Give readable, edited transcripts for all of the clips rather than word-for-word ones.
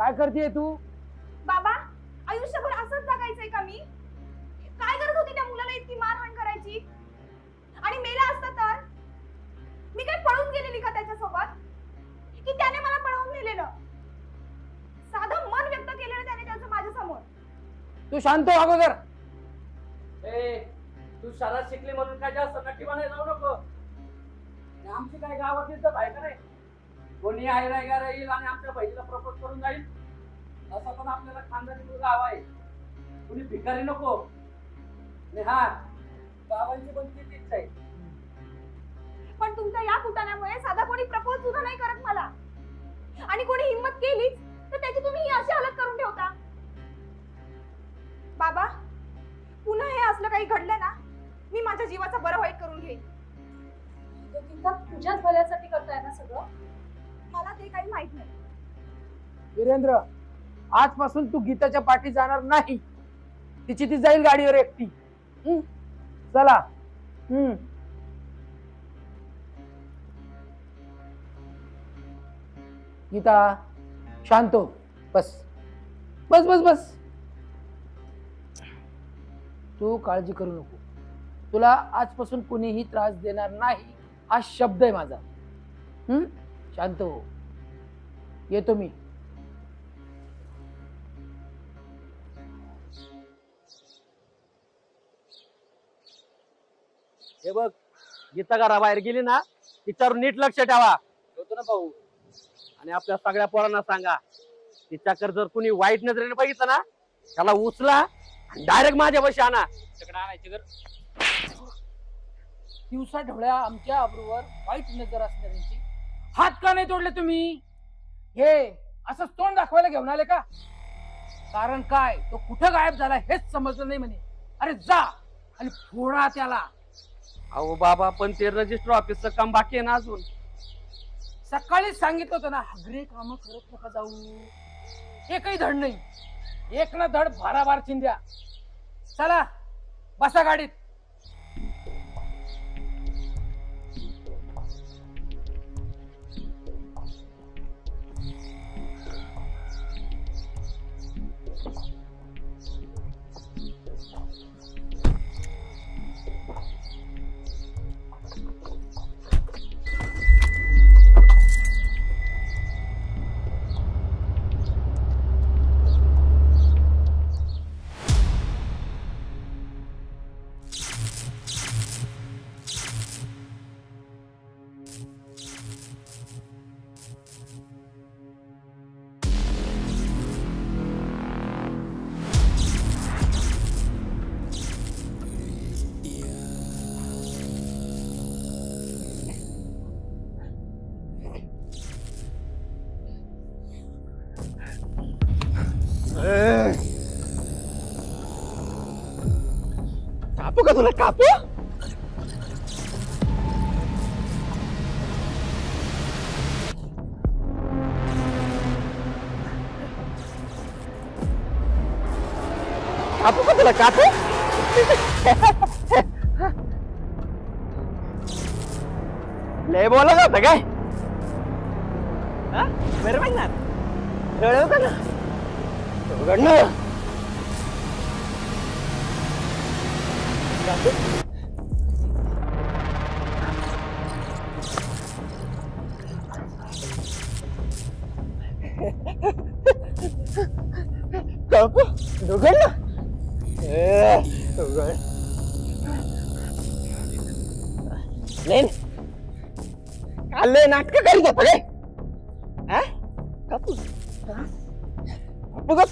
काय करतेय तू? बाबा, आयुष्यभर असंच जगायचंय का मी? काय गरज होती त्या मुलाला इतकी मारहाण करायची? आणि मेला असता तर मी काय पळून गेलेली का त्याच्यासोबत? की त्याने मला पळवून नेलेलं? साधं मन व्यक्त केलेलं त्याने त्याचं माझ्या समोर. तू शांत हो अगोदर. तू शाळा शिकली म्हणून काय जास्त नक्की बनायला जाऊ नको. आमची काय गावात इज्जत आहे का नाही? कोणी आयरा येईल आणि आमच्या बहिणीला प्रपोज करून जाईल असं पण आपल्याला खानदानी गाव आहे. कुणी भिकारी नको. आणि हा, बाबांची पण तीच इच्छा आहे. पण तुमच्या या कुटाण्यामुळे साधा कोणी प्रपोज सुद्धा नाही करत मला. आणि कोणी हिम्मत केलीच तर त्याची तुम्ही ही अशी हालत करून ठेवता. बाबा, पुन्हा हे असलं काही घडलं ना, मी माझ्या जीवाचा बरं वाईट करून घेईन. तुझ्याच भल्यासाठी करताय ना सगळं? मला ते काही माहित नाही. वीरेंद्र, आजपासून तू गीताच्या पाठी जाणार नाही. तिची ती जाईल गाडीवर एकटी. चला. गीता, शांत हो. बस बस बस बस. तू काळजी करू नको. तुला आजपासून कुणीही त्रास देणार नाही हा शब्द आहे माझा. शांत हो. येतो मी. हे बघ, गीता घराबाहेर गेली ना, तिच्यावर नीट लक्ष ठेवा. ठेवतो ना भाऊ. आणि आपल्या सगळ्या पोरांना सांगा, तिच्याकडे जर कुणी वाईट नजरेने बघितलं ना, त्याला उचला आणि डायरेक्ट माझ्या बशी आणा. तिकडे आणायची जर दिवसा ढवळ्या आमच्या अब्रूवर वाईट नजर असणाऱ्यांची हात का नाही तोडले तुम्ही? हे असं तोंड दाखवायला घेऊन आले का? कारण काय, तो कुठं गायब झाला हेच समजलं नाही म्हणे. अरे जा आणि फोडा त्याला. अहो बाबा, पण ते रजिस्टर ऑफिसचं काम बाकी आहे ना अजून. सकाळीच सांगितलं होतं ना, हगरे काम करत नका जाऊ. एकही धड नाही. एक ना धड भाराभार चिंध्या. चला बसा गाडीत. कापू का तुला? कापू? कापू का तुला? कापू? लय बोलत होता काय? बरं म्हणणार रडव का ना उघडणं. कापू उघड ना. उघड नाही. काल नाटक करीत होता काय? कापू कापू गप.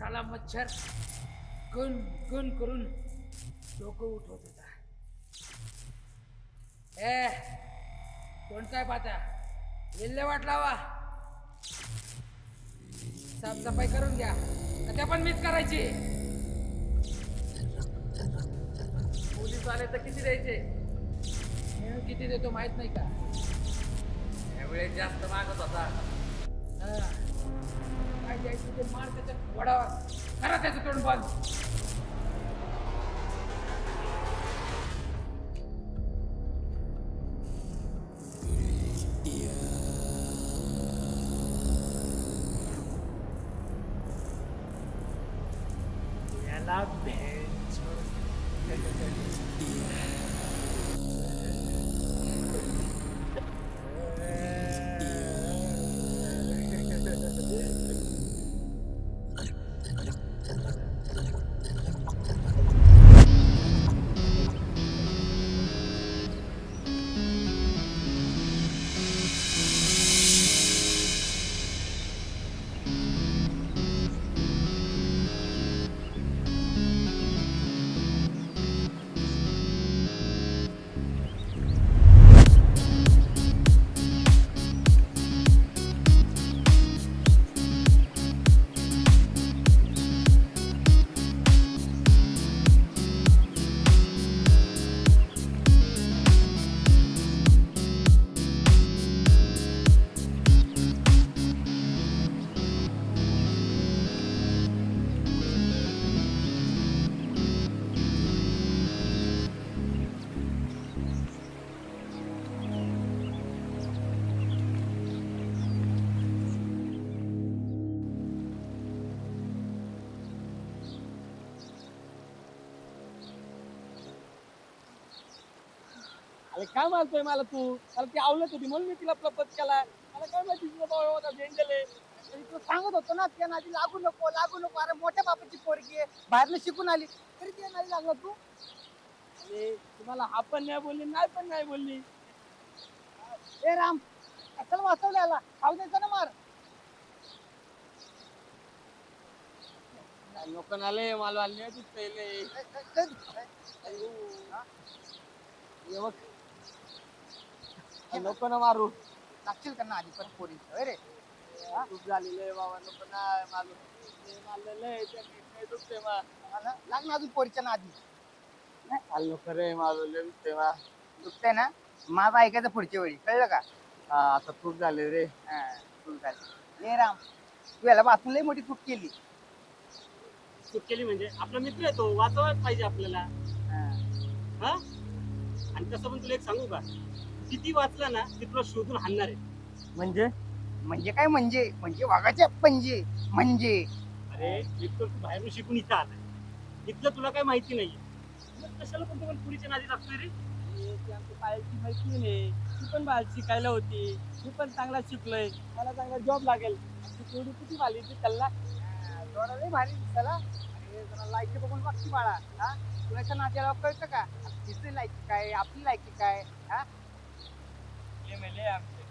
साला मच्छर गुन गुन करून डोकं उठवत होता. कोण काय पाहता? विल्हेवाट लावा. साफसफाई करून घ्या. त्या पण मीच करायची. पोलीस आले तर किती द्यायचे? मी किती देतो माहित नाही का? यावेळेस जास्त मागत होता. हा. काय द्यायचं ते मार त्याच्या वडावा. करा त्याचं तोंड बंद. याला भेंच अरे काय मानतोय मला तू? मला ती आवडत होती म्हणून मी तिला प्रपोज केला. मला काय माहिती तुझा भाऊ होता भेंडले. तू सांगत होतो ना त्या नादी लागू नको लागू नको. अरे मोठ्या बापाची पोरगी आहे, बाहेरनं शिकून आली तरी त्या नादी लागला तू. अरे तुम्हाला हा पण नाही बोलली, नाही पण नाही बोलली. ए राम, चल वाचवलं याला, खाऊ द्यायचं ना मार. लोक आले मला पहिले नको ना मारू. लागशील का ना आधी पण पोरी रे. खूप झालेलं आहे बाबा. नको ना मारू. मारलेलं आहे त्यांनी दुखते मा. लाग ना अजून पोरीच्या नादी. नको रे मारू. लय दुखते मा. दुखतंय ना, माझं ऐकायचं पुढच्या वेळी, कळलं का? हा आता खूप झाले रे. चूक झाली. ए राम, तू याला वाचून लई मोठी चूक केली. चूक केली म्हणजे आपला मित्र आहे तो, वाचवायच पाहिजे आपल्याला. हा आणि तसं पण तुला एक सांगू का, किती वाचला ना की तुला शोधून हाणणार आहे. म्हणजे म्हणजे काय म्हणजे म्हणजे वाघाचे पंजे म्हणजे. अरे एक तर तू बाहेरून शिकून इथं आलाय, इथलं तुला काय माहिती नाहीये, मग कशाला पण तुम्हाला पुरीच्या नादी लागतोय रे. ती आमची बाहेरची मैत्रीण आहे. ती पण बाहेर शिकायला होती. मी पण चांगला शिकलोय. मला चांगला जॉब लागेल. तेवढी किती भाली ती त्याला. थोडा लई भारी दिसला. अरे जरा लायकी बघून वागती बाळा. हा तुला नात्याला कळतं का तिची लायकी काय आपली लायकी काय? हा मेले आमचे.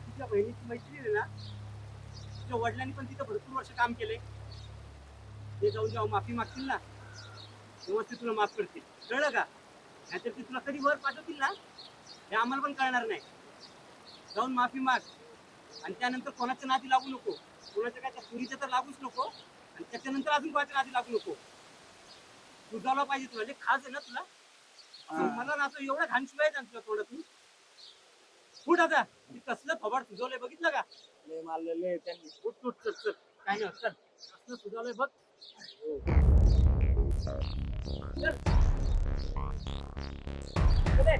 तुझ्या बहिणीची मैत्रीण आहे ना, तुझ्या वडिलांनी पण तिथं भरपूर वर्ष काम केले. ते जाऊन जेव्हा माफी मागतील ना तेव्हा ते तुला माफ करतील, कळलं का? नाहीतर ते तुला कधी वर पाठवतील ना हे आम्हाला पण कळणार नाही. जाऊन माफी माग आणि त्यानंतर कोणाच्या नादी लागू नको. कोणाच्या काय पुरीच्या तर लागूच नको आणि त्याच्यानंतर अजून कोणाच्या नादी लागू नको. तू जायला पाहिजे. तुला जे खास आहे ना तुला, मला ना असं एवढा घाण शिवाय तुला तोंडातून फुट आता. मी कसलं थोबाड सुजवलंय बघितलं का? लय मारलेले त्यांनी. उठ उठ चल चल, काय नाही चल. कसलं सुजवलंय बघ. चल. चल ये.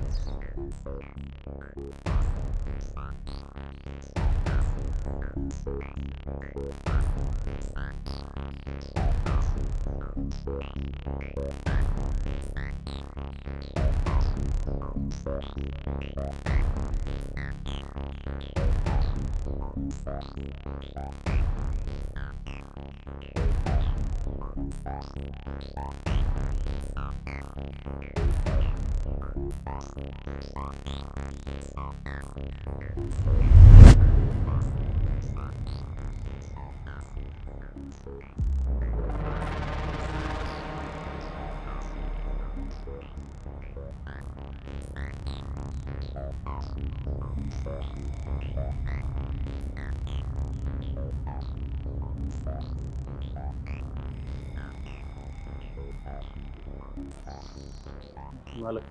मालक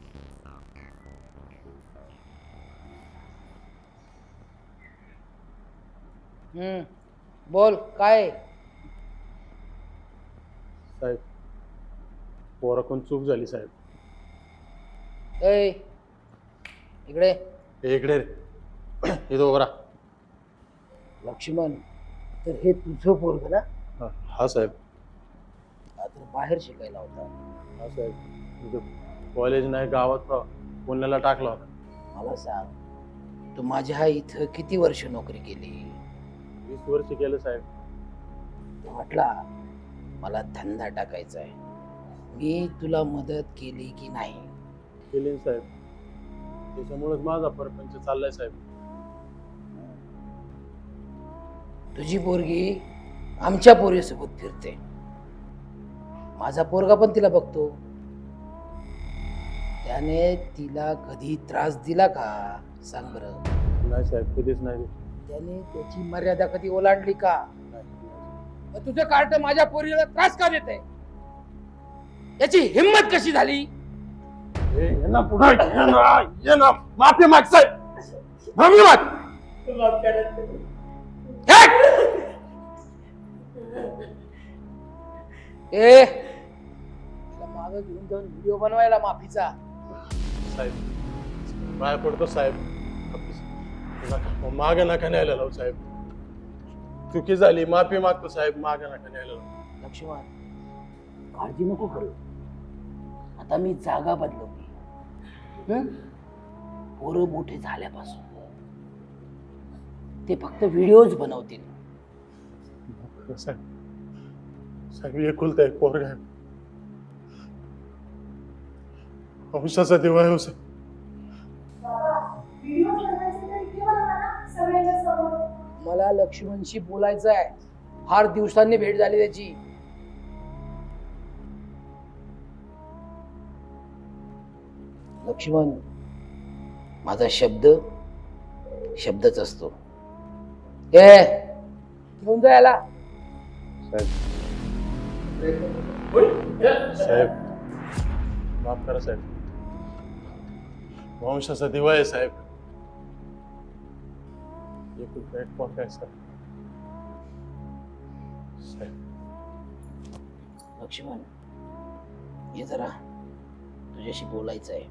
बोल काय साहेब पोराकडून चूक झाली साहेब. ऐ इकडे हे इकडे रे. इथं उभा राहा. लक्ष्मण तर हे तुझं पोरग ना हा साहेब. हा तर बाहेर शिकायला होता. हा साहेब. इथं कॉलेज नाही गावात पुण्याला टाकला होता. मला सांग तू माझ्या इथं किती वर्ष नोकरी केली? 20 वर्ष केलं साहेब. तू म्हटला मला धंदा टाकायचा आहे, मी तुला मदत केली की नाही? केली ना साहेब. त्याच्यामुळेच माझा परपंच चाललाय साहेब. तुझी पोरगी आमच्या पोरीसोबत फिरते, माझा पोरगा पण तिला बघतो. त्याने तिला कधी त्रास दिला का सांग बरं? नाही साहेब, कधीच नाही. त्याने त्याची मर्यादा कधी ओलांडली का? नाही. मग तुझं कार्ट माझ्या पोरीला त्रास का देते? याची हिंमत कशी झाली? ये ना पुढे ये ना माफी माग साहेब. माफी माग. ए माग घेऊन जाऊन व्हिडिओ बनवायला माफीचा. साहेब पाया पडतो साहेब. मागे नका न्यायला लावू साहेब. चुकी झाली, माफी मागतो साहेब. मागे नका न्यायला लावू. लक्ष्मण काळजी नको करू, आता मी जागा बदलवली. पोरं मोठे झाल्यापासून ते फक्त व्हिडिओज बनवतील. साहेब साहेब एकुलता एक पोरगा आहे. वंशाचा दिवा आहे हो साहेब. मला लक्ष्मणशी बोलायचं आहे. फार दिवसांनी भेट झाली त्याची. लक्ष्मण माझा शब्द शब्दच असतो. ए घेऊन जा याला. साहेब माफ करा साहेब. वंशाचा दिवा आहे साहेब. एकुलता एक पोरगा आहे साहेब. लक्ष्मण ये जरा, तुझ्याशी बोलायचं आहे.